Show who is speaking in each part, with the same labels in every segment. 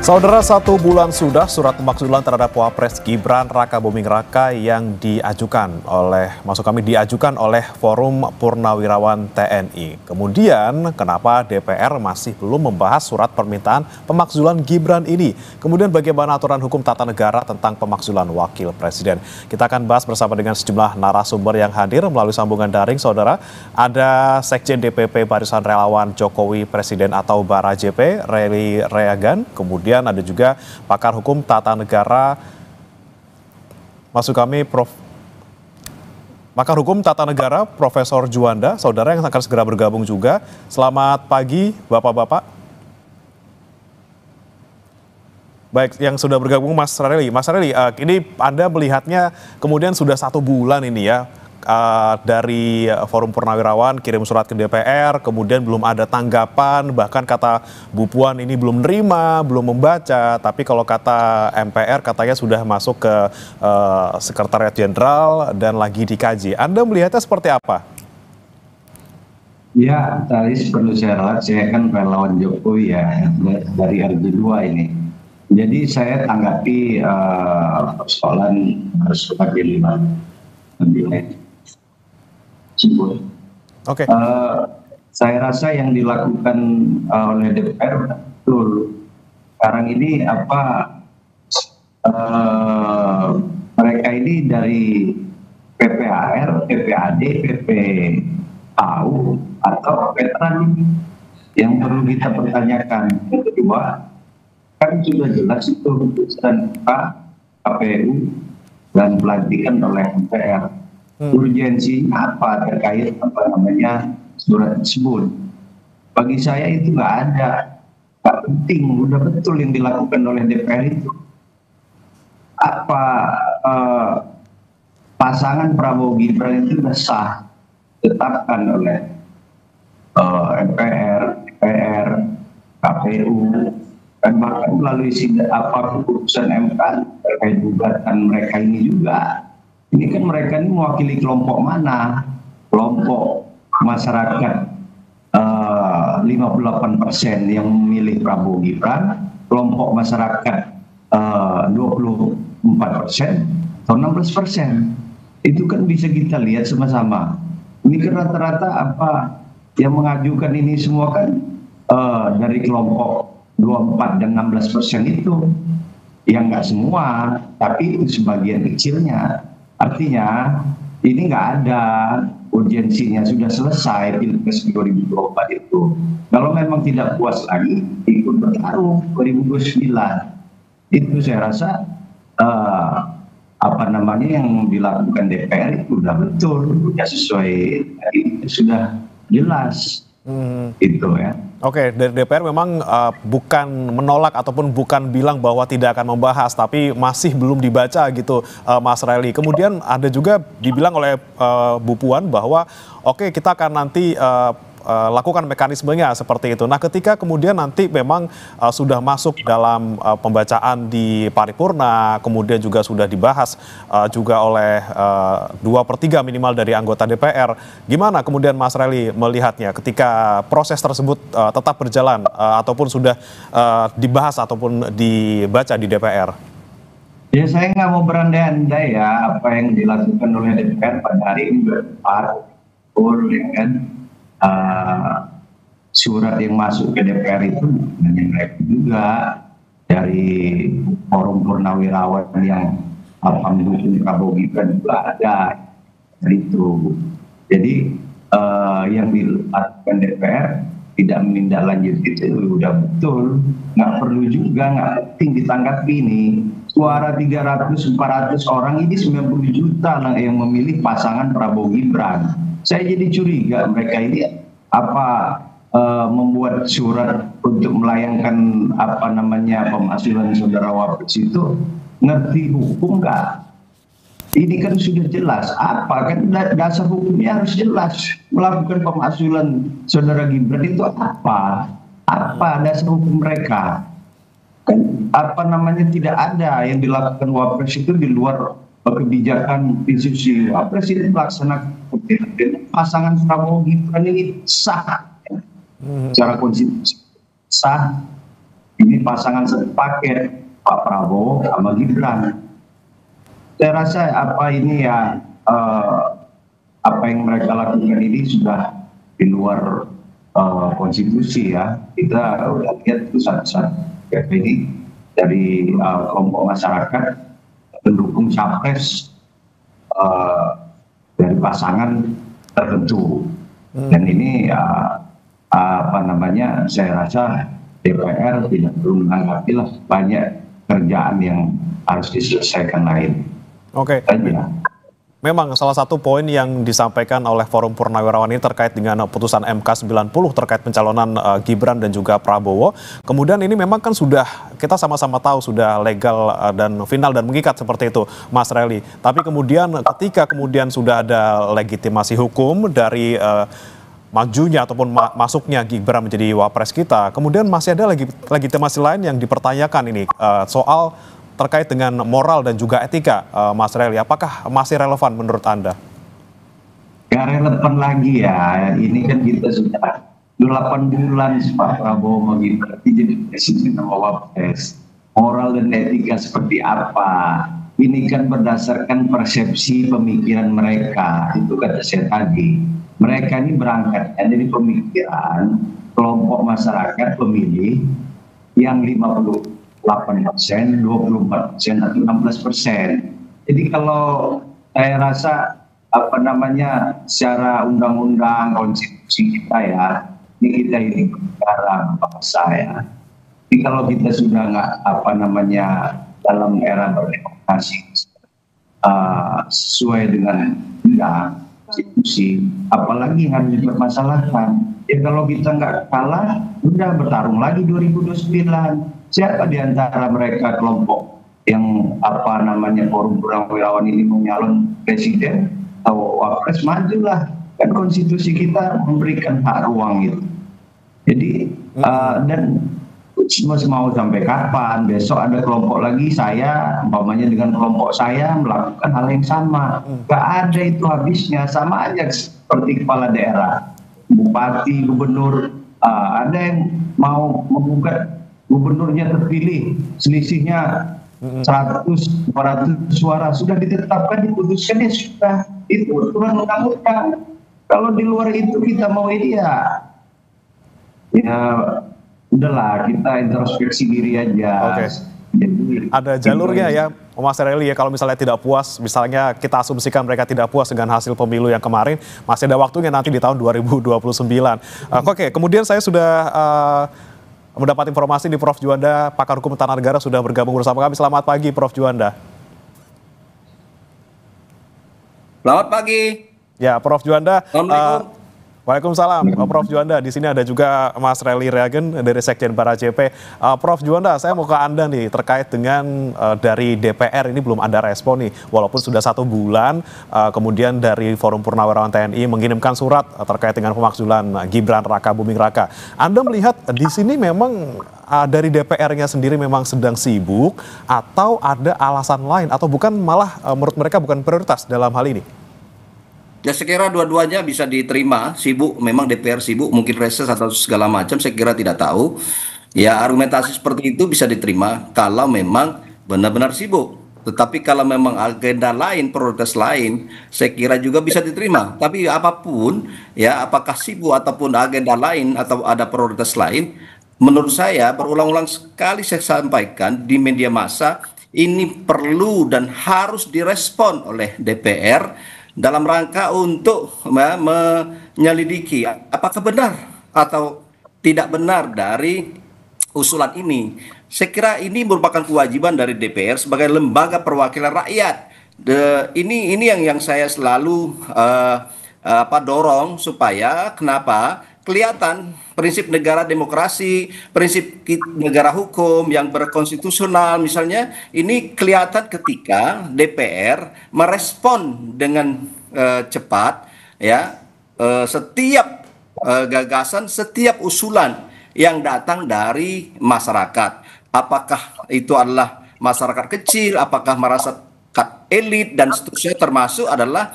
Speaker 1: Saudara, 1 bulan sudah surat pemakzulan terhadap Wapres Gibran Raka Buming Raka yang diajukan oleh Forum Purnawirawan TNI. Kemudian, kenapa DPR masih belum membahas surat permintaan pemakzulan Gibran ini? Kemudian bagaimana aturan hukum tata negara tentang pemakzulan wakil presiden? Kita akan bahas bersama dengan sejumlah narasumber yang hadir melalui sambungan daring, saudara. Ada Sekjen DPP Barisan Relawan Jokowi Presiden atau Bara JP, Rely Reagan. Kemudian ada juga pakar hukum tata negara, pakar hukum tata negara Profesor Juanda, saudara yang akan segera bergabung juga. Selamat pagi Bapak-Bapak. Baik, yang sudah bergabung Mas Rely. Mas Rely, ini Anda melihatnya kemudian sudah 1 bulan ini ya, dari Forum Purnawirawan kirim surat ke DPR, kemudian belum ada tanggapan, bahkan kata Bu Puan ini belum nerima, belum membaca, tapi kalau kata MPR katanya sudah masuk ke Sekretariat Jenderal dan lagi dikaji. Anda melihatnya seperti apa?
Speaker 2: Ya, tadi perlu saya kan relawan Jokowi ya, dari RG2 ini. Jadi saya tanggapi persoalan harus pakai 5.
Speaker 1: Oke.
Speaker 2: Saya rasa yang dilakukan oleh DPR betul. Sekarang ini mereka ini dari PPAR, PPAD, PPAU atau veteran yang perlu kita pertanyakan. Yang kedua, kan sudah jelas itu keputusan KPU dan pelantikan oleh MPR. Urgensi apa terkait surat tersebut? Bagi saya itu nggak ada, nggak penting, udah betul yang dilakukan oleh DPR itu. Pasangan Prabowo Gibran itu sudah sah, ditetapkan oleh MPR, DPR, KPU, dan bahkan melalui keputusan MK terkait gugatan mereka ini juga. Ini kan mereka ini mewakili kelompok mana? Kelompok masyarakat 58% yang memilih Prabowo Gibran, kelompok masyarakat 24% atau 16%. Itu kan bisa kita lihat sama-sama. Ini kan rata-rata yang mengajukan ini semua kan dari kelompok 24 dan 16% itu. Yang nggak semua, tapi itu sebagian kecilnya. Artinya ini nggak ada urgensinya, sudah selesai Pilpres 2024 itu. Kalau memang tidak puas lagi, ikut bertarung 2029. Itu saya rasa yang dilakukan DPR itu sudah betul, sudah sesuai, itu sudah jelas. Itu ya.
Speaker 1: Oke, dari DPR memang bukan menolak ataupun bukan bilang bahwa tidak akan membahas, tapi masih belum dibaca gitu, Mas Rely. Kemudian ada juga dibilang oleh Bu Puan bahwa oke, kita akan nanti lakukan mekanismenya seperti itu. Nah, ketika kemudian nanti memang sudah masuk dalam pembacaan di paripurna, kemudian juga sudah dibahas juga oleh 2/3 minimal dari anggota DPR, gimana kemudian Mas Rely melihatnya ketika proses tersebut tetap berjalan ataupun sudah dibahas ataupun dibaca di DPR?
Speaker 2: Ya, saya nggak mau berandai-andai ya apa yang dilakukan oleh DPR pada hari ini surat yang masuk ke DPR itu hanya juga dari Forum Purnawirawan yang mendukung Prabowo Gibran juga ada itu. Jadi yang dilakukan DPR tidak menindaklanjuti itu udah betul, nggak perlu juga, nggak penting ditanggapi ini. Suara 300-400 orang ini 90 juta yang memilih pasangan Prabowo Gibran. Saya jadi curiga mereka ini membuat surat untuk melayangkan pemakzulan saudara Wapres itu ngerti hukum nggak? Ini kan sudah jelas kan dasar hukumnya harus jelas. Melakukan pemakzulan saudara Gibran itu apa dasar hukum mereka? Kan tidak ada yang dilakukan Wapres itu di luar kebijakan institusi Presiden melaksanakan pasangan Prabowo Gibran ini sah secara konstitusi, sah ini pasangan sepaket Pak Prabowo sama Gibran. Saya rasa apa ini ya apa yang mereka lakukan ini sudah di luar konstitusi ya. Kita udah lihat itu satu-satu ini dari kelompok masyarakat pendukung capres dari pasangan tertentu. Dan ini apa namanya, saya rasa DPR tidak perlu menanggapi lah, banyak kerjaan yang harus diselesaikan lain.
Speaker 1: Oke. Memang salah satu poin yang disampaikan oleh Forum Purnawirawan ini terkait dengan putusan MK 90 terkait pencalonan Gibran dan juga Prabowo. Kemudian ini memang kan sudah, kita sama-sama tahu sudah legal dan final dan mengikat seperti itu, Mas Relly. Tapi kemudian ketika kemudian sudah ada legitimasi hukum dari majunya ataupun masuknya Gibran menjadi wapres kita, kemudian masih ada legitimasi lain yang dipertanyakan ini soal terkait dengan moral dan juga etika, Mas Relly. Apakah masih relevan menurut Anda?
Speaker 2: Gak relevan lagi ya. Ini kan kita sudah 8 bulan Pak Prabowo mau Gibran jadi presiden sama wapres. Moral dan etika seperti apa? Ini kan berdasarkan persepsi pemikiran mereka. Itu kata saya tadi. Mereka ini berangkatnya dari pemikiran kelompok masyarakat pemilih yang 58%, 24%, atau 16%. Jadi kalau saya rasa apa namanya, secara undang-undang konstitusi kita ya, ini kita ini negara bangsa ya. Jadi kalau kita sudah nggak apa namanya dalam era berdemokrasi sesuai dengan undang konstitusi, apalagi yang harus dipermasalahkan. Ya kalau kita nggak kalah, udah bertarung lagi 2029. Siapa di antara mereka kelompok yang apa namanya Forum Purnawirawan ini mau nyalon presiden atau wapres, majulah, kan konstitusi kita memberikan hak ruang itu. Jadi dan mau sampai kapan? Besok ada kelompok lagi, saya umpamanya dengan kelompok saya melakukan hal yang sama, gak ada itu habisnya. Sama aja seperti kepala daerah, bupati, gubernur, ada yang mau menggugat gubernurnya terpilih, selisihnya 100-200 suara, sudah ditetapkan, diputuskan, ya sudah, itu aturan undang-undang. Kalau di luar itu kita mau ini ya udahlah, kita introspeksi diri aja.
Speaker 1: Oke. Jadi, ada jalurnya ya, Mas Relly ya, kalau misalnya tidak puas, misalnya kita asumsikan mereka tidak puas dengan hasil pemilu yang kemarin, masih ada waktunya nanti di tahun 2029. Oke, kemudian saya sudah mendapat informasi di Prof. Juanda, pakar hukum tata negara, sudah bergabung bersama kami. Selamat pagi, Prof. Juanda.
Speaker 3: Selamat pagi.
Speaker 1: Ya, Prof. Juanda.
Speaker 3: Assalamualaikum.
Speaker 1: Waalaikumsalam, Prof. Juanda. Di sini ada juga Mas Relly Reagen dari Sekjen Barajp. Prof. Juanda, saya mau ke Anda nih terkait dengan dari DPR ini belum ada respon nih, walaupun sudah 1 bulan. Kemudian dari Forum Purnawirawan TNI mengirimkan surat terkait dengan pemakzulan Gibran Raka Buming Raka. Anda melihat di sini memang dari DPR-nya sendiri memang sedang sibuk, atau ada alasan lain, atau bukan malah menurut mereka bukan prioritas dalam hal ini?
Speaker 3: Ya, saya kira dua-duanya bisa diterima. Sibuk, memang DPR sibuk, mungkin reses atau segala macam, saya kira tidak tahu. Ya, argumentasi seperti itu bisa diterima kalau memang benar-benar sibuk. Tetapi kalau memang agenda lain, prioritas lain, saya kira juga bisa diterima. Tapi apapun, ya, apakah sibuk ataupun agenda lain atau ada prioritas lain, menurut saya berulang-ulang sekali saya sampaikan di media massa, ini perlu dan harus direspon oleh DPR dalam rangka untuk menyelidiki apakah benar atau tidak benar dari usulan ini. Saya kira ini merupakan kewajiban dari DPR sebagai lembaga perwakilan rakyat. Ini yang saya selalu dorong supaya kenapa kelihatan prinsip negara demokrasi, prinsip negara hukum yang berkonstitusional misalnya, ini kelihatan ketika DPR merespon dengan cepat ya setiap gagasan, setiap usulan yang datang dari masyarakat. Apakah itu adalah masyarakat kecil, apakah masyarakat elit dan seterusnya, termasuk adalah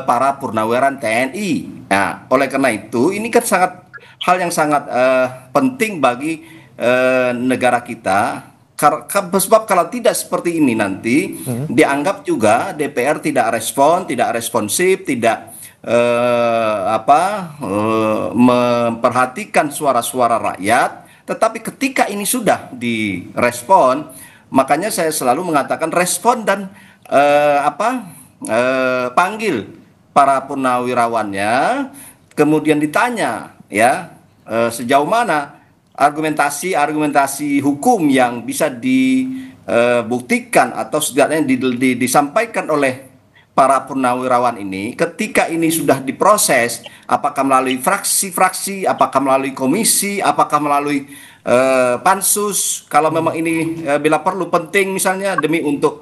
Speaker 3: para purnawirawan TNI. Nah, oleh karena itu ini kan hal yang sangat penting bagi negara kita. Sebab kalau tidak seperti ini nanti dianggap juga DPR tidak respon, tidak responsif, tidak memperhatikan suara-suara rakyat. Tetapi ketika ini sudah direspon, makanya saya selalu mengatakan respon dan panggil para purnawirawannya, kemudian ditanya ya sejauh mana argumentasi hukum yang bisa dibuktikan atau setidaknya disampaikan oleh para purnawirawan ini ketika ini sudah diproses, apakah melalui fraksi-fraksi, apakah melalui komisi, apakah melalui pansus, kalau memang ini bila perlu penting misalnya demi untuk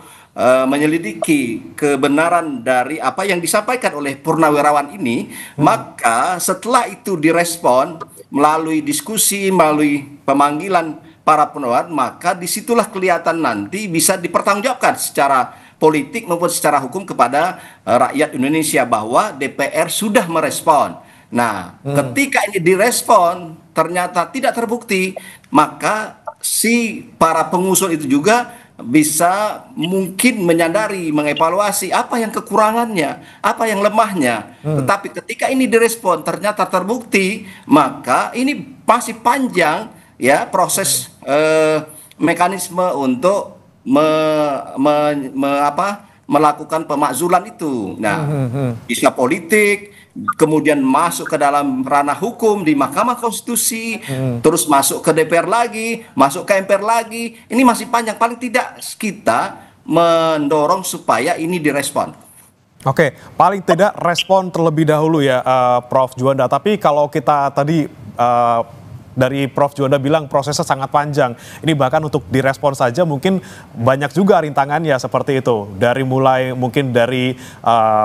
Speaker 3: menyelidiki kebenaran dari apa yang disampaikan oleh purnawirawan ini, maka setelah itu direspon melalui diskusi, melalui pemanggilan para purnawirawan, maka disitulah kelihatan nanti bisa dipertanggungjawabkan secara politik maupun secara hukum kepada rakyat Indonesia bahwa DPR sudah merespon. Nah, ketika ini direspon ternyata tidak terbukti, maka si para pengusul itu juga bisa mungkin menyadari, mengevaluasi apa yang kekurangannya, apa yang lemahnya. Tetapi ketika ini direspon ternyata terbukti, maka ini masih panjang ya proses mekanisme untuk melakukan pemakzulan itu. Nah, bisa politik, kemudian masuk ke dalam ranah hukum di Mahkamah Konstitusi, terus masuk ke DPR lagi, masuk ke MPR lagi. Ini masih panjang. Paling tidak kita mendorong supaya ini direspon.
Speaker 1: Oke, paling tidak respon terlebih dahulu ya, Prof. Juanda. Tapi kalau kita tadi dari Prof. Juanda bilang prosesnya sangat panjang. Ini bahkan untuk direspon saja mungkin banyak juga rintangannya seperti itu. Dari mulai mungkin dari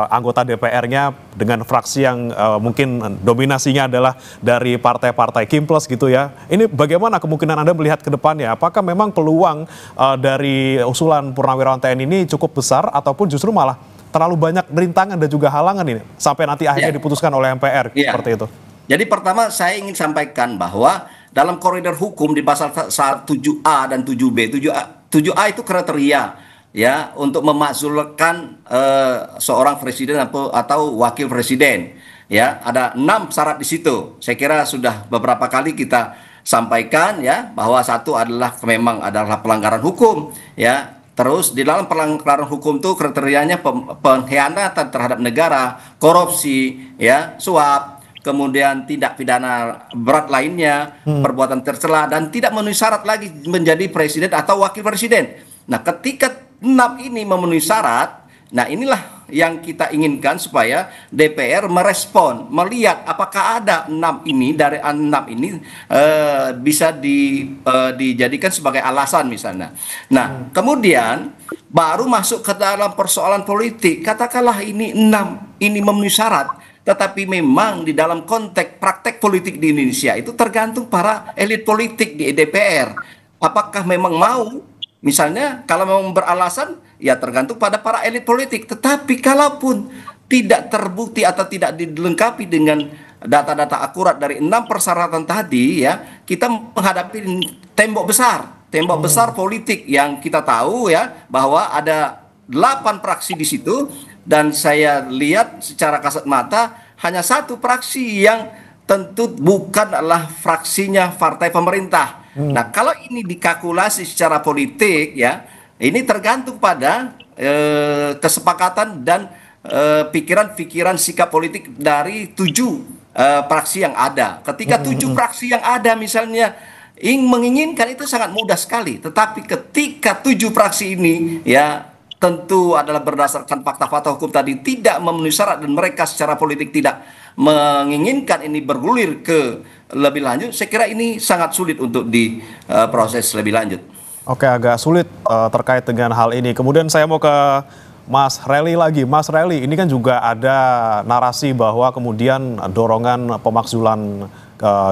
Speaker 1: anggota DPR-nya dengan fraksi yang mungkin dominasinya adalah dari partai-partai Kim Plus gitu ya. Ini bagaimana kemungkinan Anda melihat ke depannya? Apakah memang peluang dari usulan Purnawirawan TNI ini cukup besar ataupun justru malah terlalu banyak rintangan dan juga halangan ini sampai nanti akhirnya diputuskan oleh MPR seperti itu?
Speaker 3: Jadi pertama saya ingin sampaikan bahwa dalam koridor hukum di pasal 7A dan 7B, 7A itu kriteria ya untuk memakzulkan seorang presiden atau wakil presiden. Ya, ada 6 syarat di situ. Saya kira sudah beberapa kali kita sampaikan ya bahwa satu adalah memang adalah pelanggaran hukum ya. Terus di dalam pelanggaran hukum itu kriterianya pengkhianatan terhadap negara, korupsi, ya, suap, kemudian tindak pidana berat lainnya, perbuatan tercela, dan tidak memenuhi syarat lagi menjadi presiden atau wakil presiden. Nah, ketika 6 ini memenuhi syarat, nah inilah yang kita inginkan supaya DPR merespon, melihat apakah ada 6 ini, dari 6 ini bisa dijadikan sebagai alasan misalnya. Nah, kemudian baru masuk ke dalam persoalan politik, katakanlah ini 6 ini memenuhi syarat. Tetapi memang di dalam konteks praktek politik di Indonesia itu tergantung para elit politik di DPR. Apakah memang mau, misalnya kalau memang beralasan, ya tergantung pada para elit politik. Tetapi kalaupun tidak terbukti atau tidak dilengkapi dengan data-data akurat dari 6 persyaratan tadi, ya kita menghadapi tembok besar politik yang kita tahu ya bahwa ada 8 fraksi di situ. Dan saya lihat secara kasat mata hanya 1 fraksi yang tentu bukan adalah fraksinya partai pemerintah. Nah, kalau ini dikalkulasi secara politik ya, ini tergantung pada kesepakatan dan pikiran-pikiran sikap politik dari 7 fraksi yang ada. Ketika 7 fraksi yang ada misalnya menginginkan itu sangat mudah sekali. Tetapi ketika 7 fraksi ini ya tentu adalah berdasarkan fakta-fakta hukum tadi tidak memenuhi syarat dan mereka secara politik tidak menginginkan ini bergulir ke lebih lanjut, saya kira ini sangat sulit untuk diproses lebih lanjut.
Speaker 1: Oke, agak sulit terkait dengan hal ini. Kemudian saya mau ke Mas Relly lagi. Mas Relly, ini kan juga ada narasi bahwa kemudian dorongan pemakzulan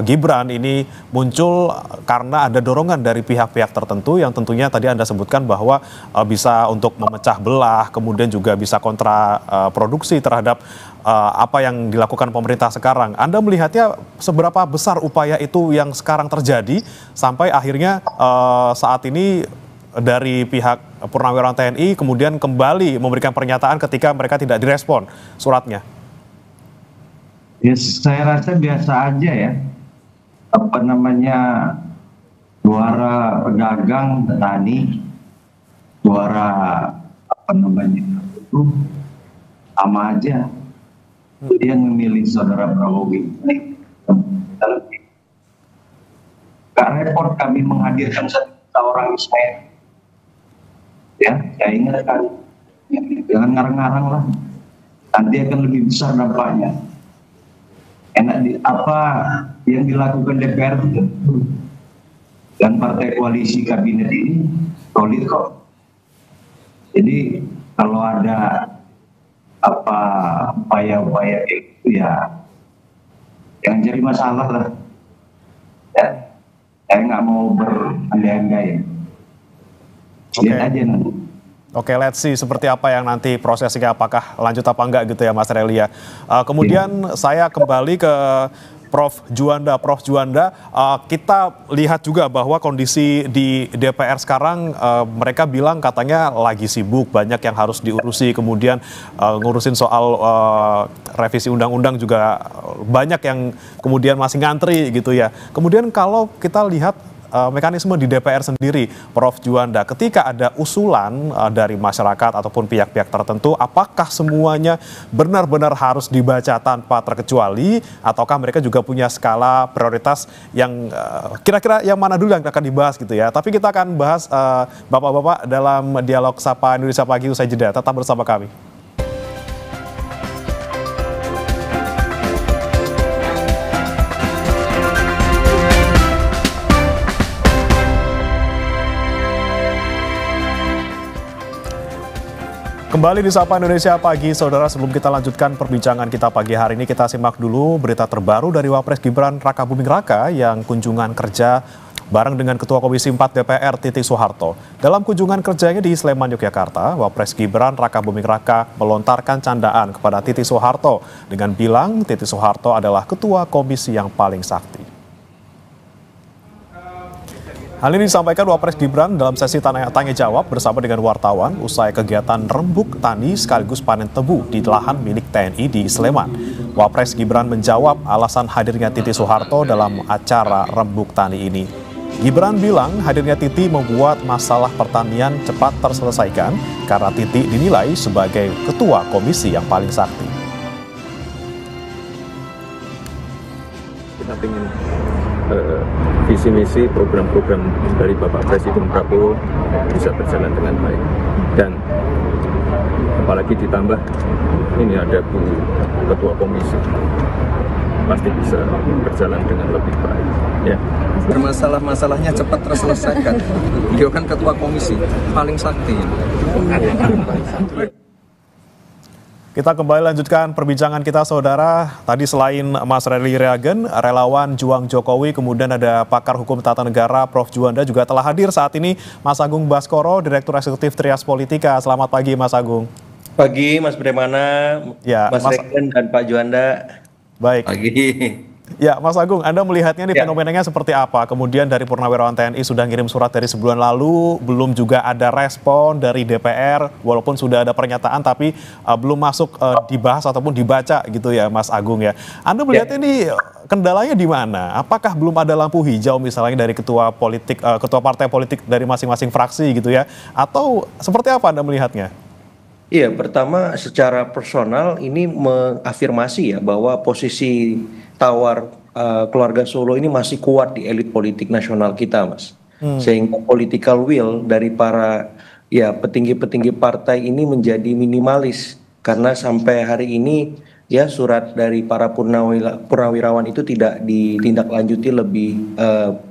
Speaker 1: Gibran ini muncul karena ada dorongan dari pihak-pihak tertentu yang tentunya tadi Anda sebutkan bahwa bisa untuk memecah belah, kemudian juga bisa kontraproduksi terhadap apa yang dilakukan pemerintah sekarang. Anda melihatnya seberapa besar upaya itu yang sekarang terjadi sampai akhirnya saat ini dari pihak Purnawirawan TNI kemudian kembali memberikan pernyataan ketika mereka tidak direspon suratnya?
Speaker 2: Ya, saya rasa biasa aja ya. Apa namanya, suara pedagang, petani, suara apa namanya itu sama aja. Dia memilih saudara Prabowo ini. Gak repot kami menghadirkan satu orang Ismail. Ya, saya ingatkan, jangan ngarang-ngarang lah. Nanti akan lebih besar dampaknya. Apa yang dilakukan DPR itu dan partai koalisi kabinet ini solid kok. Jadi kalau ada apa upaya-upaya itu ya jangan jadi masalah lah. Ya, saya nggak mau berandai-andai. Lihat aja nanti.
Speaker 1: Oke, let's see seperti apa yang nanti prosesnya, apakah lanjut apa enggak gitu ya Mas Relia. Kemudian saya kembali ke Prof Juanda. Prof Juanda, kita lihat juga bahwa kondisi di DPR sekarang mereka bilang katanya lagi sibuk, banyak yang harus diurusi, kemudian ngurusin soal revisi undang-undang juga banyak yang kemudian masih ngantri gitu ya. Kemudian kalau kita lihat mekanisme di DPR sendiri, Prof Juanda, ketika ada usulan dari masyarakat ataupun pihak-pihak tertentu, apakah semuanya benar-benar harus dibaca tanpa terkecuali, ataukah mereka juga punya skala prioritas yang kira-kira yang mana dulu yang akan dibahas gitu ya? Tapi kita akan bahas Bapak-Bapak dalam dialog Sapa Indonesia Pagi usai jeda. Tetap bersama kami. Kembali di Sapa Indonesia Pagi, saudara. Sebelum kita lanjutkan perbincangan kita pagi hari ini, kita simak dulu berita terbaru dari Wapres Gibran Rakabuming Raka yang kunjungan kerja bareng dengan Ketua Komisi 4 DPR Titi Soeharto. Dalam kunjungan kerjanya di Sleman, Yogyakarta, Wapres Gibran Rakabuming Raka melontarkan candaan kepada Titi Soeharto dengan bilang Titi Soeharto adalah Ketua Komisi yang paling sakti. Hal ini disampaikan Wapres Gibran dalam sesi tanya jawab bersama dengan wartawan usai kegiatan rembuk tani sekaligus panen tebu di lahan milik TNI di Sleman. Wapres Gibran menjawab alasan hadirnya Titi Soeharto dalam acara rembuk tani ini. Gibran bilang hadirnya Titi membuat masalah pertanian cepat terselesaikan karena Titi dinilai sebagai ketua komisi yang paling sakti.
Speaker 4: Kita ingin visi misi program-program dari Bapak Presiden Prabowo bisa berjalan dengan baik, dan apalagi ditambah ini ada Bu Ketua Komisi, pasti bisa berjalan dengan lebih baik ya.
Speaker 5: Bermasalah-masalahnya cepat terselesaikan. Beliau kan Ketua Komisi paling sakti.
Speaker 1: Kita kembali lanjutkan perbincangan kita, saudara. Tadi selain Mas Relly Reagen, relawan Juang Jokowi, kemudian ada pakar hukum tata negara Prof Juanda juga telah hadir saat ini. Mas Agung Baskoro, Direktur Eksekutif Trias Politika. Selamat pagi, Mas Agung.
Speaker 6: Pagi, Mas Bremana, ya, Mas Reagen dan Pak Juanda.
Speaker 1: Baik.
Speaker 3: Pagi.
Speaker 1: Ya, Mas Agung, Anda melihatnya nih fenomenanya seperti apa? Kemudian dari Purnawirawan TNI sudah ngirim surat dari sebulan lalu, belum juga ada respon dari DPR, walaupun sudah ada pernyataan tapi belum masuk dibahas ataupun dibaca gitu ya, Mas Agung ya. Anda melihatnya ini kendalanya di mana? Apakah belum ada lampu hijau misalnya dari ketua partai politik dari masing-masing fraksi gitu ya? Atau seperti apa Anda melihatnya?
Speaker 6: Iya, pertama secara personal ini mengafirmasi ya bahwa posisi tawar keluarga Solo ini masih kuat di elit politik nasional kita, Mas. Sehingga political will dari para petinggi-petinggi partai ini menjadi minimalis, karena sampai hari ini ya surat dari para purnawirawan itu tidak ditindaklanjuti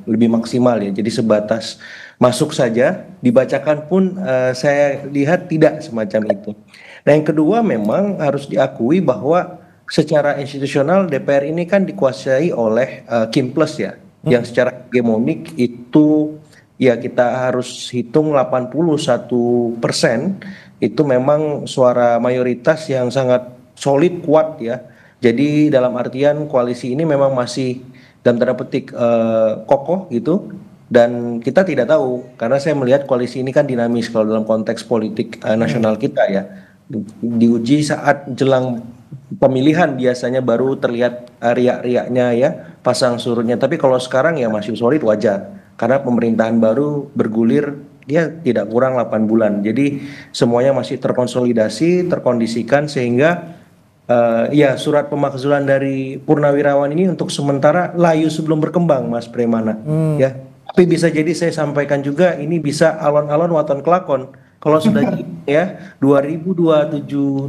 Speaker 6: lebih maksimal ya. Jadi sebatas masuk saja, dibacakan pun saya lihat tidak semacam itu. Nah, yang kedua memang harus diakui bahwa secara institusional DPR ini kan dikuasai oleh Kim Plus ya, yang secara hegemonik itu ya kita harus hitung 81% itu memang suara mayoritas yang sangat solid, kuat ya. Jadi dalam artian koalisi ini memang masih dalam tanda petik kokoh gitu. Dan kita tidak tahu karena saya melihat koalisi ini kan dinamis kalau dalam konteks politik nasional kita ya. Diuji saat jelang pemilihan biasanya baru terlihat riak-riaknya ya, pasang surutnya. Tapi kalau sekarang ya masih solid, wajar karena pemerintahan baru bergulir dia tidak kurang 8 bulan. Jadi semuanya masih terkonsolidasi, terkondisikan sehingga ya surat pemakzulan dari Purnawirawan ini untuk sementara layu sebelum berkembang, Mas Premana. Ya, tapi bisa jadi saya sampaikan juga ini bisa alon-alon waton kelakon. Kalau sudah ya 2027, 2028,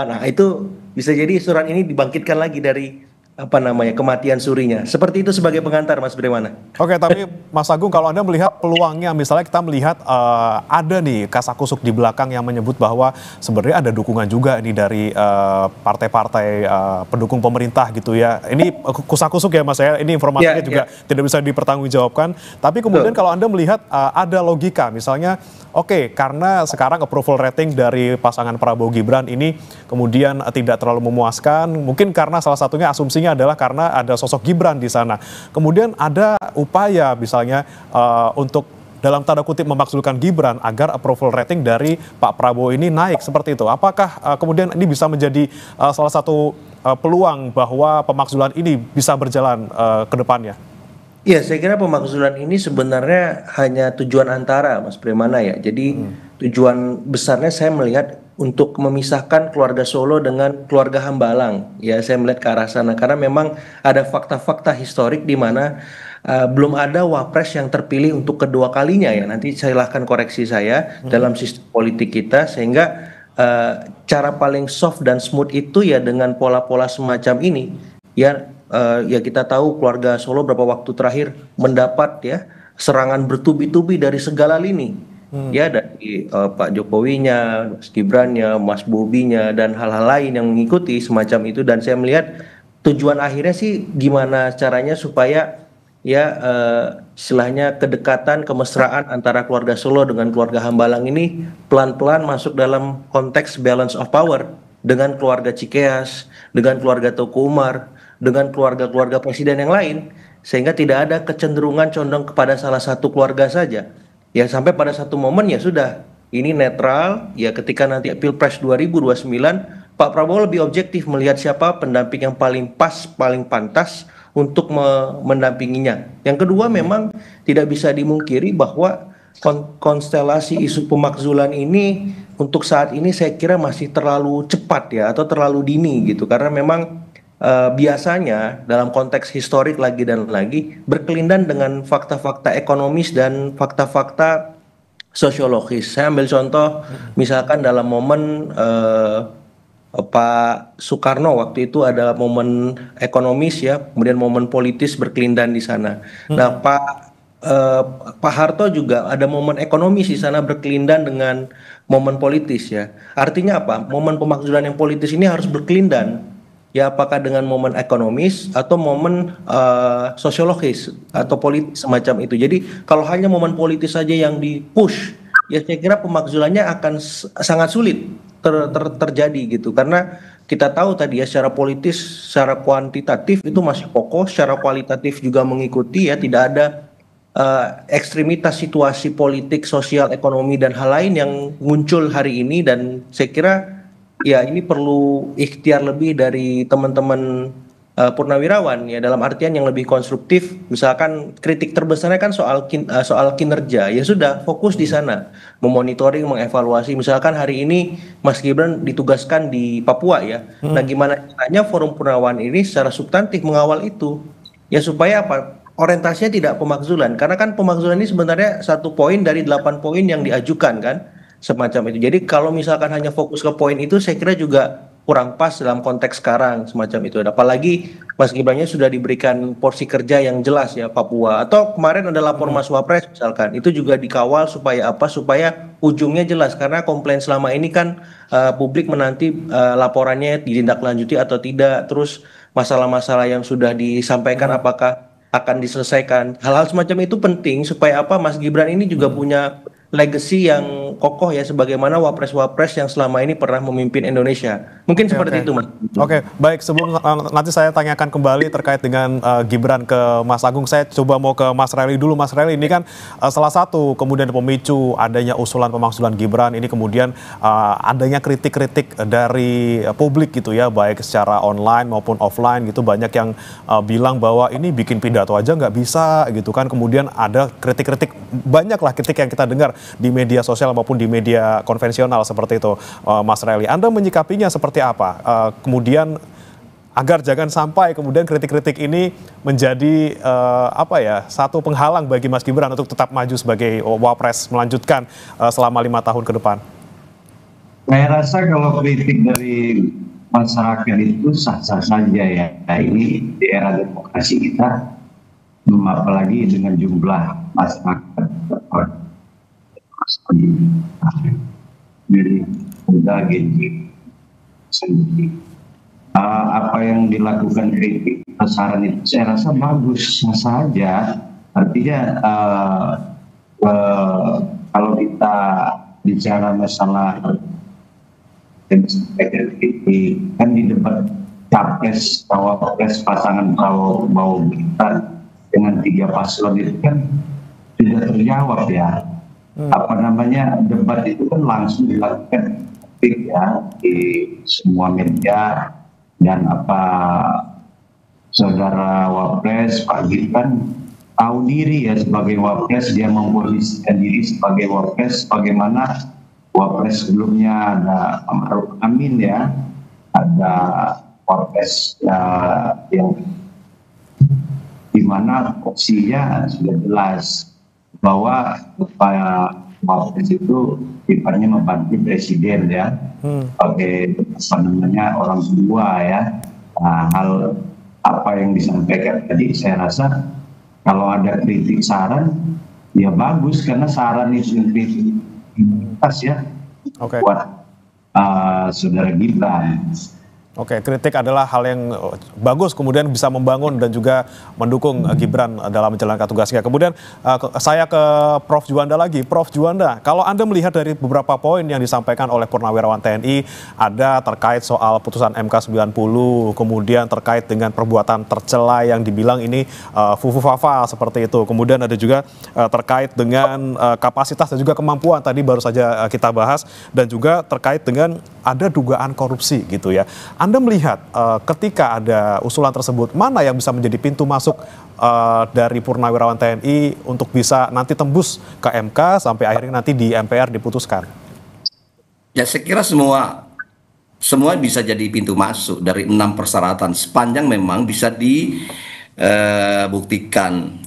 Speaker 6: nah itu bisa jadi surat ini dibangkitkan lagi dari apa namanya kematian surinya. Seperti itu sebagai pengantar, Mas Bremana.
Speaker 1: Oke, tapi Mas Agung, kalau Anda melihat peluangnya, misalnya kita melihat ada nih kasakusuk di belakang yang menyebut bahwa sebenarnya ada dukungan juga ini dari partai-partai pendukung pemerintah gitu ya. Ini kusakusuk ya Mas ya, ini informasinya juga tidak bisa dipertanggungjawabkan. Tapi kemudian kalau Anda melihat ada logika, misalnya oke, karena sekarang approval rating dari pasangan Prabowo Gibran ini kemudian tidak terlalu memuaskan, mungkin karena salah satunya asumsinya adalah karena ada sosok Gibran di sana. Kemudian ada upaya misalnya untuk dalam tanda kutip memakzulkan Gibran agar approval rating dari Pak Prabowo ini naik seperti itu. Apakah kemudian ini bisa menjadi salah satu peluang bahwa pemakzulan ini bisa berjalan ke depannya?
Speaker 6: Ya, saya kira pemakzulan ini sebenarnya hanya tujuan antara, Mas Premana ya. Jadi tujuan besarnya saya melihat untuk memisahkan keluarga Solo dengan keluarga Hambalang. Ya, saya melihat ke arah sana karena memang ada fakta-fakta historik di mana belum ada wapres yang terpilih untuk kedua kalinya ya. Nanti silahkan koreksi saya dalam sistem politik kita sehingga cara paling soft dan smooth itu ya dengan pola-pola semacam ini. Ya, ya kita tahu keluarga Solo beberapa waktu terakhir mendapat ya serangan bertubi-tubi dari segala lini. Ya dari Pak Jokowinya, Mas Gibrannya, Mas Bobinya dan hal-hal lain yang mengikuti semacam itu, dan saya melihat tujuan akhirnya sih gimana caranya supaya ya istilahnya kedekatan, kemesraan antara keluarga Solo dengan keluarga Hambalang ini pelan-pelan masuk dalam konteks balance of power dengan keluarga Cikeas, dengan keluarga Teguh Umar, dengan keluarga-keluarga presiden yang lain, sehingga tidak ada kecenderungan condong kepada salah satu keluarga saja. Ya sampai pada satu momen ya sudah, ini netral, ya ketika nanti Pilpres 2029, Pak Prabowo lebih objektif melihat siapa pendamping yang paling pas, paling pantas untuk mendampinginya. Yang kedua memang tidak bisa dimungkiri bahwa konstelasi isu pemakzulan ini untuk saat ini saya kira masih terlalu cepat ya, atau terlalu dini gitu, karena memang biasanya dalam konteks historik lagi dan lagi berkelindan dengan fakta-fakta ekonomis dan fakta-fakta sosiologis. Saya ambil contoh misalkan dalam momen Pak Soekarno waktu itu ada momen ekonomis ya, kemudian momen politis berkelindan di sana. Nah Pak Harto juga ada momen ekonomis di sana berkelindan dengan momen politis ya. Artinya apa? Momen pemakzulan yang politis ini harus berkelindan. Ya apakah dengan momen ekonomis atau momen sosiologis atau politis semacam itu. Jadi kalau hanya momen politis saja yang di-push, ya saya kira pemakzulannya akan sangat sulit terjadi gitu. Karena kita tahu tadi ya secara politis, secara kuantitatif itu masih kokoh, secara kualitatif juga mengikuti ya, tidak ada ekstremitas situasi politik, sosial, ekonomi dan hal lain yang muncul hari ini, dan saya kira ya ini perlu ikhtiar lebih dari teman-teman Purnawirawan ya, dalam artian yang lebih konstruktif. Misalkan kritik terbesarnya kan soal kinerja, ya sudah fokus di sana, memonitoring, mengevaluasi. Misalkan hari ini Mas Gibran ditugaskan di Papua ya, nah gimana caranya Forum Purnawirawan ini secara substantif mengawal itu ya, supaya apa, orientasinya tidak pemakzulan, karena kan pemakzulan ini sebenarnya 1 poin dari 8 poin yang diajukan kan, semacam itu. Jadi kalau misalkan hanya fokus ke poin itu, saya kira juga kurang pas dalam konteks sekarang semacam itu. Apalagi Mas Gibrannya sudah diberikan porsi kerja yang jelas ya, Papua. Atau kemarin ada lapor Mas Wapres misalkan, itu juga dikawal supaya apa? Supaya ujungnya jelas, karena komplain selama ini kan publik menanti laporannya ditindaklanjuti atau tidak. Terus masalah-masalah yang sudah disampaikan apakah akan diselesaikan. Hal-hal semacam itu penting supaya apa? Mas Gibran ini juga punya legacy yang kokoh ya, sebagaimana wapres-wapres yang selama ini pernah memimpin Indonesia. Mungkin seperti itu, Mas.
Speaker 1: Oke, baik. Sebelum nanti saya tanyakan kembali terkait dengan Gibran ke Mas Agung, saya coba mau ke Mas Relly dulu. Mas Relly, ini kan salah satu kemudian pemicu adanya usulan pemakzulan Gibran ini, kemudian adanya kritik-kritik dari publik gitu ya, baik secara online maupun offline gitu. Banyak yang bilang bahwa ini bikin pidato aja nggak bisa gitu kan. Kemudian ada kritik-kritik, banyaklah kritik yang kita dengar di media sosial maupun di media konvensional seperti itu. Mas Relly, Anda menyikapinya seperti apa? Kemudian agar jangan sampai kemudian kritik-kritik ini menjadi satu penghalang bagi Mas Gibran untuk tetap maju sebagai wapres melanjutkan selama 5 tahun ke depan.
Speaker 2: Saya rasa kalau kritik dari masyarakat itu sah-sah saja ya. Ini di era demokrasi kita, apalagi dengan jumlah masyarakat jadi udah gitu sendiri. Apa yang dilakukan kritik saran itu saya rasa bagus saja. Artinya kalau kita bicara masalah kritik kan di debat capres cawapres pasangan Prabowo Gibran dengan 3 paslon itu kan sudah terjawab ya. Debat itu kan langsung dilakukan ya di semua media, dan saudara wapres Pak Gibran tahu diri ya sebagai wapres, dia memposisikan diri sebagai wapres bagaimana wapres sebelumnya ada Ma'ruf Amin ya, ada wapres yang dimana opsinya sudah jelas bahwa upaya wapres itu sifatnya membantu presiden ya, sebagai orang tua ya. Nah, hal apa yang disampaikan tadi saya rasa kalau ada kritik saran ya bagus, karena saran itu kritik ya buat saudara Gibran.
Speaker 1: Oke, kritik adalah hal yang bagus, kemudian bisa membangun dan juga mendukung Gibran dalam menjalankan tugasnya. Kemudian saya ke Prof. Juanda lagi. Prof. Juanda, kalau Anda melihat dari beberapa poin yang disampaikan oleh Purnawirawan TNI, ada terkait soal putusan MK 90, kemudian terkait dengan perbuatan tercela yang dibilang ini fufu-fafa seperti itu. Kemudian ada juga terkait dengan kapasitas dan juga kemampuan, tadi baru saja kita bahas, dan juga terkait dengan ada dugaan korupsi gitu ya. Anda melihat ketika ada usulan tersebut, mana yang bisa menjadi pintu masuk dari Purnawirawan TNI untuk bisa nanti tembus ke MK sampai akhirnya nanti di MPR diputuskan?
Speaker 3: Ya, saya kira semua bisa jadi pintu masuk dari 6 persyaratan, sepanjang memang bisa dibuktikan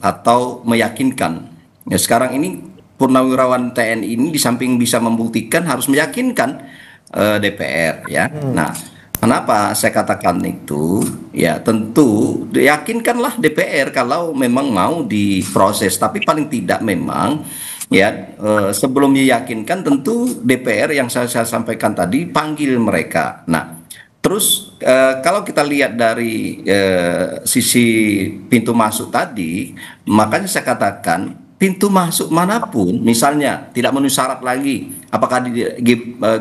Speaker 3: atau meyakinkan. Ya, sekarang ini Purnawirawan TNI ini di samping bisa membuktikan harus meyakinkan DPR ya. Nah, kenapa saya katakan itu? Ya tentu yakinkanlah DPR kalau memang mau diproses, tapi paling tidak memang ya sebelum diyakinkan tentu DPR yang saya sampaikan tadi panggil mereka. Nah, terus kalau kita lihat dari sisi pintu masuk tadi, makanya saya katakan pintu masuk manapun, misalnya tidak memenuhi syarat lagi, apakah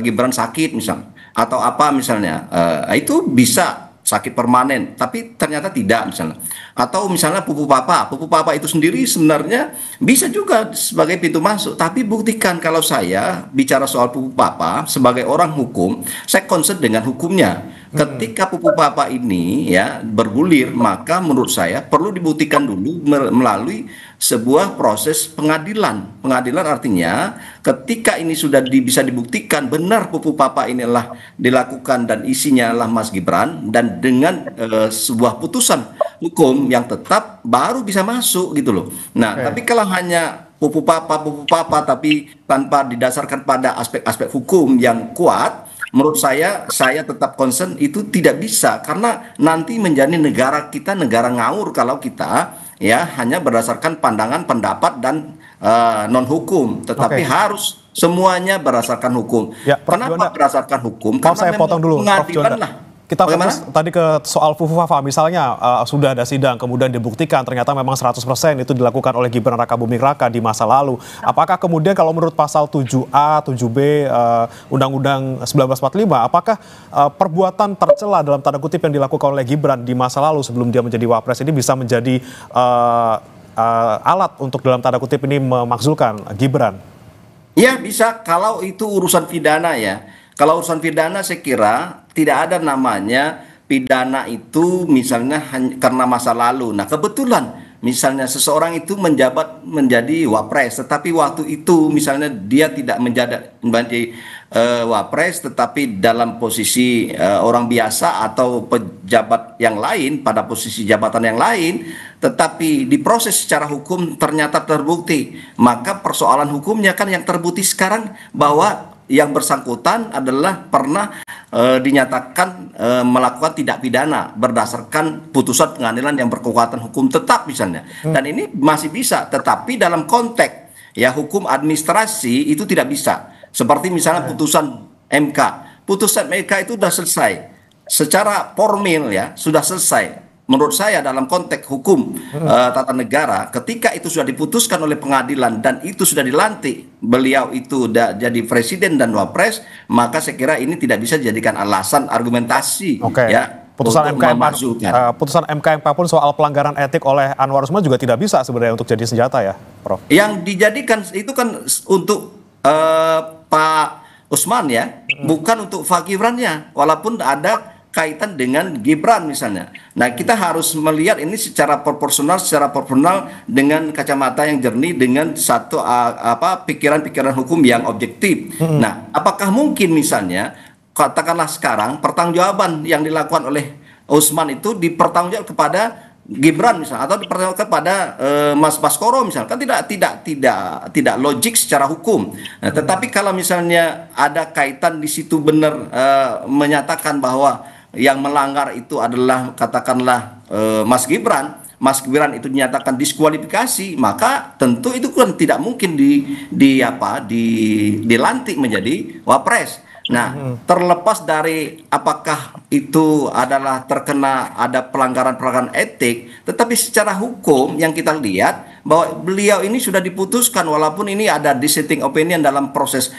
Speaker 3: Gibran sakit misalnya, atau apa misalnya, itu bisa sakit permanen, tapi ternyata tidak misalnya, atau misalnya pupu papa itu sendiri sebenarnya bisa juga sebagai pintu masuk, tapi buktikan. Kalau saya bicara soal pupu papa sebagai orang hukum, saya concern dengan hukumnya. Ketika pupu papa ini ya bergulir, maka menurut saya perlu dibuktikan dulu melalui sebuah proses pengadilan. Pengadilan artinya ketika ini sudah bisa dibuktikan benar pupu papa inilah dilakukan dan isinya adalah Mas Gibran, dan dengan sebuah putusan hukum yang tetap baru bisa masuk gitu loh. Nah, tapi kalau hanya pupu papa tapi tanpa didasarkan pada aspek-aspek hukum yang kuat, menurut saya tetap concern itu tidak bisa, karena nanti menjadi negara kita negara ngawur kalau kita ya hanya berdasarkan pandangan, pendapat dan non hukum, tetapi harus semuanya berdasarkan hukum.
Speaker 1: Ya,
Speaker 3: Kenapa berdasarkan hukum?
Speaker 1: Karena
Speaker 3: saya potong dulu,
Speaker 1: pengadilan lah Kita
Speaker 3: Bagaimana?
Speaker 1: fokus tadi ke soal Fufufafa, misalnya sudah ada sidang, kemudian dibuktikan ternyata memang 100% itu dilakukan oleh Gibran Rakabuming Raka di masa lalu. Apakah kemudian kalau menurut pasal 7A, 7B Undang-Undang 1945, apakah perbuatan tercela dalam tanda kutip yang dilakukan oleh Gibran di masa lalu sebelum dia menjadi Wapres ini bisa menjadi alat untuk dalam tanda kutip ini memakzulkan Gibran?
Speaker 3: Ya bisa kalau itu urusan pidana ya. Kalau urusan pidana saya kira tidak ada namanya pidana itu misalnya karena masa lalu. Nah kebetulan misalnya seseorang itu menjadi wapres, tetapi waktu itu misalnya dia tidak menjadi wapres, tetapi dalam posisi orang biasa atau pejabat yang lain pada posisi jabatan yang lain, tetapi diproses secara hukum ternyata terbukti, maka persoalan hukumnya kan yang terbukti sekarang bahwa yang bersangkutan adalah pernah dinyatakan melakukan tindak pidana berdasarkan putusan pengadilan yang berkekuatan hukum tetap misalnya. Dan ini masih bisa, tetapi dalam konteks ya hukum administrasi itu tidak bisa. Seperti misalnya putusan MK. Putusan MK itu sudah selesai. Secara formil ya sudah selesai. Menurut saya dalam konteks hukum tata negara, ketika itu sudah diputuskan oleh pengadilan dan itu sudah dilantik, beliau itu sudah jadi presiden dan wapres, maka saya kira ini tidak bisa dijadikan alasan argumentasi. Ya.
Speaker 1: Putusan MK pun soal pelanggaran etik oleh Anwar Usman juga tidak bisa sebenarnya untuk jadi senjata ya, Prof.
Speaker 3: Yang dijadikan itu kan untuk Pak Usman ya, bukan untuk Pak Gibrannya, walaupun ada kaitan dengan Gibran misalnya. Nah kita harus melihat ini secara proporsional dengan kacamata yang jernih, dengan satu pikiran-pikiran hukum yang objektif. Nah apakah mungkin misalnya katakanlah sekarang pertanggungjawaban yang dilakukan oleh Usman itu dipertanggungjawabkan kepada Gibran misalnya, atau dipertanggungjawabkan kepada Mas Baskoro misalnya, kan tidak logik secara hukum. Nah, tetapi kalau misalnya ada kaitan di situ benar menyatakan bahwa yang melanggar itu adalah katakanlah Mas Gibran itu dinyatakan diskualifikasi, maka tentu itu kan tidak mungkin dilantik menjadi wapres. Nah, terlepas dari apakah itu adalah terkena ada pelanggaran etik, tetapi secara hukum yang kita lihat bahwa beliau ini sudah diputuskan, walaupun ini ada dissenting opinion dalam proses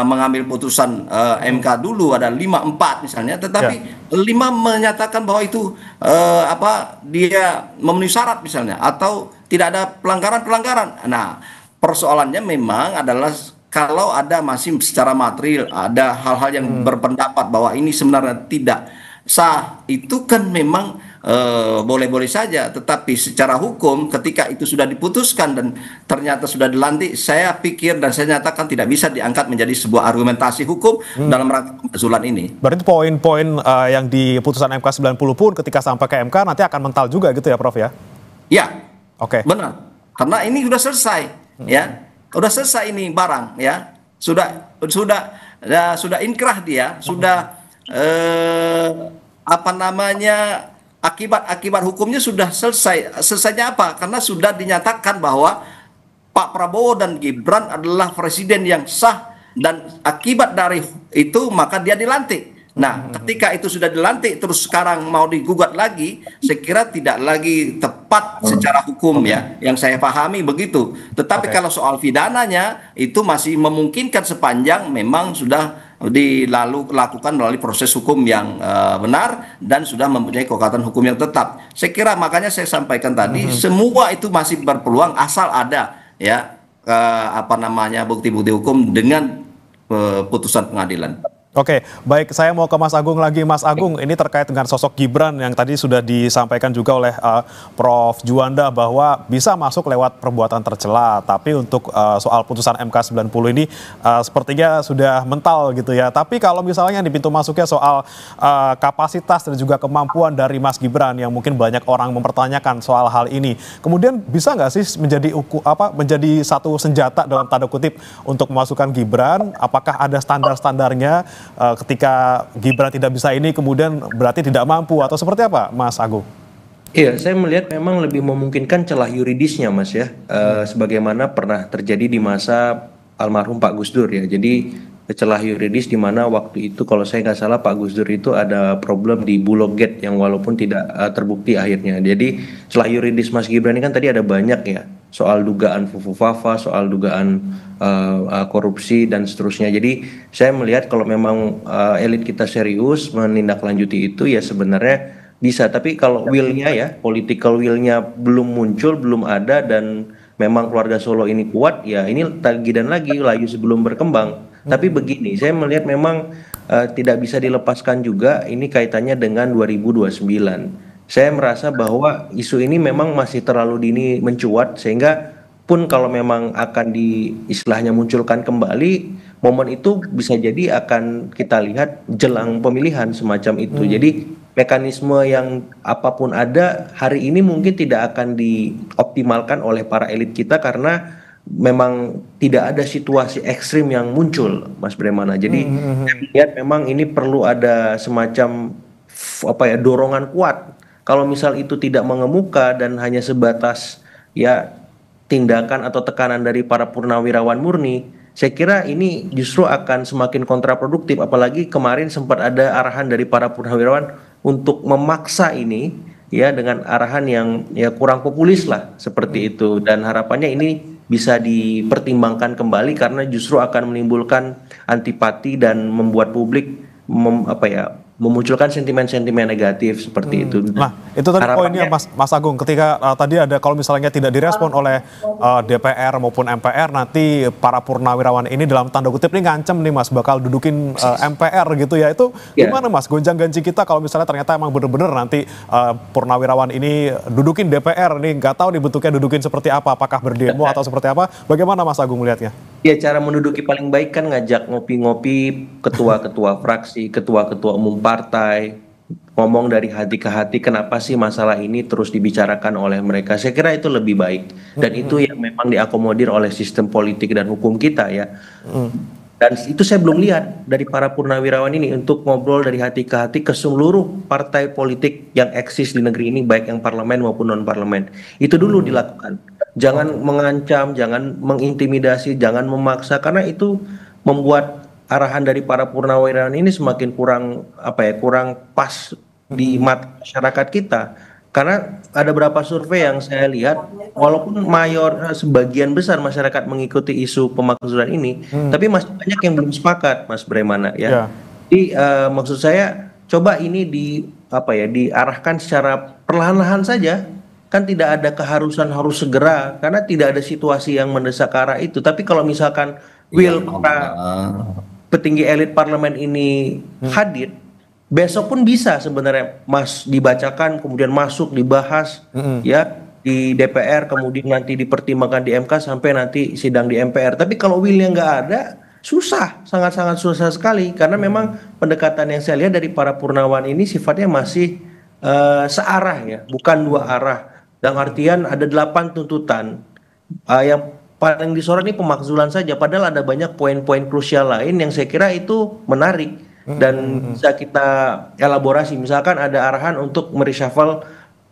Speaker 3: mengambil putusan MK dulu ada 5-4 misalnya, tetapi 5 menyatakan bahwa itu dia memenuhi syarat misalnya, atau tidak ada pelanggaran. Nah, persoalannya memang adalah kalau ada masih secara material ada hal-hal yang berpendapat bahwa ini sebenarnya tidak sah, itu kan memang boleh-boleh saja, tetapi secara hukum ketika itu sudah diputuskan dan ternyata sudah dilantik, saya pikir dan saya nyatakan tidak bisa diangkat menjadi sebuah argumentasi hukum dalam rangka pemakzulan ini.
Speaker 1: Berarti poin-poin yang di putusan MK 90 pun ketika sampai ke MK nanti akan mental juga gitu ya, Prof ya?
Speaker 3: Ya,
Speaker 1: oke.
Speaker 3: Benar, karena ini sudah selesai ya. Udah selesai ini barang ya, sudah inkrah dia, sudah akibat hukumnya sudah selesai. Selesainya apa? Karena sudah dinyatakan bahwa Pak Prabowo dan Gibran adalah presiden yang sah, dan akibat dari itu maka dia dilantik. Nah, ketika itu sudah dilantik terus sekarang mau digugat lagi, saya kira tidak lagi tepat secara hukum ya, yang saya pahami begitu. Tetapi kalau soal pidananya itu masih memungkinkan sepanjang memang sudah dilakukan melalui proses hukum yang benar dan sudah mempunyai kekuatan hukum yang tetap. Saya kira makanya saya sampaikan tadi semua itu masih berpeluang asal ada ya bukti-bukti hukum dengan putusan pengadilan.
Speaker 1: Oke, baik, saya mau ke Mas Agung lagi. Mas Agung, ini terkait dengan sosok Gibran yang tadi sudah disampaikan juga oleh Prof. Juanda bahwa bisa masuk lewat perbuatan tercela, tapi untuk soal putusan MK 90 ini sepertinya sudah mental gitu ya. Tapi kalau misalnya di pintu masuknya soal kapasitas dan juga kemampuan dari Mas Gibran yang mungkin banyak orang mempertanyakan soal hal ini, kemudian bisa nggak sih menjadi satu senjata dalam tanda kutip untuk memasukkan Gibran? Apakah ada standar-standarnya? Ketika Gibran tidak bisa ini kemudian berarti tidak mampu, atau seperti apa, Mas Agung?
Speaker 6: Iya, saya melihat memang lebih memungkinkan celah yuridisnya, Mas ya, sebagaimana pernah terjadi di masa almarhum Pak Gus Dur ya. Jadi celah yuridis di mana waktu itu kalau saya nggak salah Pak Gus Dur itu ada problem di Bulog Gate yang walaupun tidak terbukti akhirnya. Jadi celah yuridis Mas Gibran ini kan tadi ada banyak ya, soal dugaan fufu-fafa, soal dugaan korupsi dan seterusnya. Jadi saya melihat kalau memang elit kita serius menindaklanjuti itu ya sebenarnya bisa. Tapi kalau will-nya ya, political will-nya belum muncul, belum ada, dan memang keluarga Solo ini kuat, ya ini lagi dan lagi layu sebelum berkembang. Tapi begini, saya melihat memang tidak bisa dilepaskan juga ini kaitannya dengan 2029. Saya merasa bahwa isu ini memang masih terlalu dini mencuat, sehingga pun kalau memang akan istilahnya munculkan kembali, momen itu bisa jadi akan kita lihat jelang pemilihan semacam itu. Jadi mekanisme yang apapun ada hari ini mungkin tidak akan dioptimalkan oleh para elit kita karena memang tidak ada situasi ekstrim yang muncul, Mas Bremana. Jadi saya lihat memang ini perlu ada semacam dorongan kuat. Kalau misal itu tidak mengemuka dan hanya sebatas ya tindakan atau tekanan dari para purnawirawan murni, saya kira ini justru akan semakin kontraproduktif. Apalagi kemarin sempat ada arahan dari para purnawirawan untuk memaksa ini ya dengan arahan yang ya kurang populis lah seperti itu, dan harapannya ini bisa dipertimbangkan kembali karena justru akan menimbulkan antipati dan membuat publik memunculkan sentimen-sentimen negatif seperti itu.
Speaker 1: Nah, itu tadi poinnya Mas Agung, ketika tadi ada kalau misalnya tidak direspon oleh DPR maupun MPR, nanti para purnawirawan ini dalam tanda kutip ini ngancem nih Mas, bakal dudukin MPR gitu ya. Itu gimana Mas, gonjang-ganjing kita kalau misalnya ternyata emang bener-bener nanti purnawirawan ini dudukin DPR nih, nggak tahu nih bentuknya dudukin seperti apa, apakah berdemo atau seperti apa, bagaimana Mas Agung melihatnya?
Speaker 6: Ya, cara menduduki paling baik kan ngajak ngopi-ngopi ketua-ketua fraksi, ketua-ketua umum partai, ngomong dari hati ke hati kenapa sih masalah ini terus dibicarakan oleh mereka. Saya kira itu lebih baik, dan itu yang memang diakomodir oleh sistem politik dan hukum kita ya. Dan itu saya belum lihat dari para purnawirawan ini untuk ngobrol dari hati ke hati ke seluruh partai politik yang eksis di negeri ini, baik yang parlemen maupun non parlemen. Itu dulu dilakukan. Jangan mengancam, jangan mengintimidasi, jangan memaksa, karena itu membuat arahan dari para purnawirawan ini semakin kurang kurang pas di mata masyarakat kita. Karena ada beberapa survei yang saya lihat, walaupun sebagian besar masyarakat mengikuti isu pemakzulan ini, tapi masih banyak yang belum sepakat, Mas Bremana ya. Jadi maksud saya coba ini diarahkan secara perlahan-lahan saja. Kan tidak ada keharusan harus segera karena tidak ada situasi yang mendesak ke arah itu. Tapi kalau misalkan para petinggi elit parlemen ini hadir, besok pun bisa sebenarnya Mas dibacakan, kemudian masuk dibahas ya di DPR, kemudian nanti dipertimbangkan di MK sampai nanti sidang di MPR. Tapi kalau willnya nggak ada, susah, sangat-sangat susah sekali, karena memang pendekatan yang saya lihat dari para purnawan ini sifatnya masih searah ya, bukan dua arah. Dan artian ada 8 tuntutan, yang paling disorot ini pemakzulan saja, padahal ada banyak poin-poin krusial lain yang saya kira itu menarik dan bisa kita elaborasi. Misalkan ada arahan untuk mereshuffle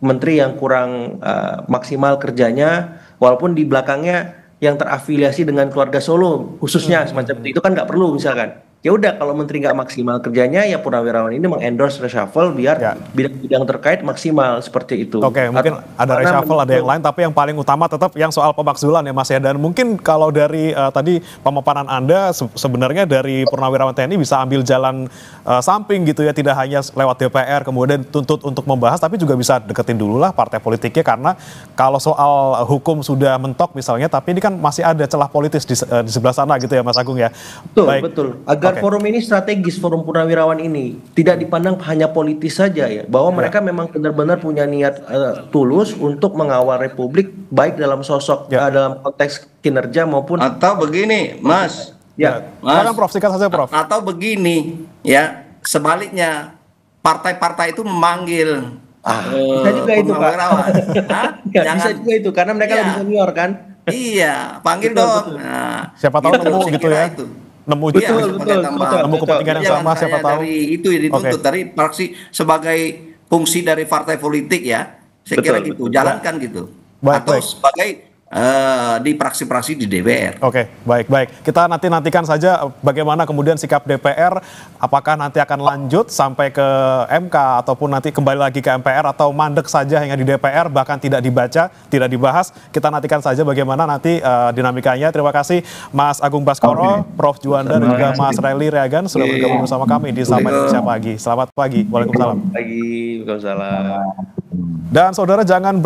Speaker 6: menteri yang kurang maksimal kerjanya, walaupun di belakangnya yang terafiliasi dengan keluarga Solo khususnya semacam itu kan nggak perlu. Misalkan ya udah, kalau menteri nggak maksimal kerjanya ya purnawirawan ini mengendorse reshuffle biar bidang-bidang terkait maksimal seperti itu.
Speaker 1: Oke, mungkin ada reshuffle, ada yang lain, tapi yang paling utama tetap yang soal pemakzulan ya Mas ya. Dan mungkin kalau dari tadi pemaparan Anda, sebenarnya dari purnawirawan TNI bisa ambil jalan samping gitu ya, tidak hanya lewat DPR kemudian tuntut untuk membahas, tapi juga bisa deketin dulu lah partai politiknya, karena kalau soal hukum sudah mentok misalnya, tapi ini kan masih ada celah politis di sebelah sana gitu ya Mas Agung ya.
Speaker 6: Betul. Agar forum ini strategis, forum purnawirawan ini tidak dipandang hanya politis saja ya, bahwa mereka memang benar-benar punya niat tulus untuk mengawal Republik, baik dalam sosok dalam konteks kinerja maupun
Speaker 3: atau begini Mas.
Speaker 1: Mas, Prof, sikat saja Prof.
Speaker 3: Atau begini ya, sebaliknya partai-partai itu memanggil
Speaker 6: bisa juga itu Pak. Bisa juga itu karena mereka lebih senior kan.
Speaker 3: Iya, panggil dong. Nah,
Speaker 1: siapa tahu nemu gitu ya. Nemu nemu kepentingan yang sama, siapa tahu.
Speaker 3: Dari itu ya dituntut dari fraksi sebagai fungsi dari partai politik ya. Saya kira gitu, jalankan gitu. Atau sebagai di praksi-praksi di DPR.
Speaker 1: Oke, baik. Kita nantikan saja bagaimana kemudian sikap DPR, apakah nanti akan lanjut sampai ke MK ataupun nanti kembali lagi ke MPR atau mandek saja hanya di DPR bahkan tidak dibaca, tidak dibahas. Kita nantikan saja bagaimana nanti dinamikanya. Terima kasih Mas Agung Baskoro, Prof Juanda dan juga Mas Raili Reagan sudah bergabung bersama kami di Sapa Indonesia Pagi. Selamat pagi. Waalaikumsalam.
Speaker 6: Waalaikumsalam.
Speaker 1: Dan saudara jangan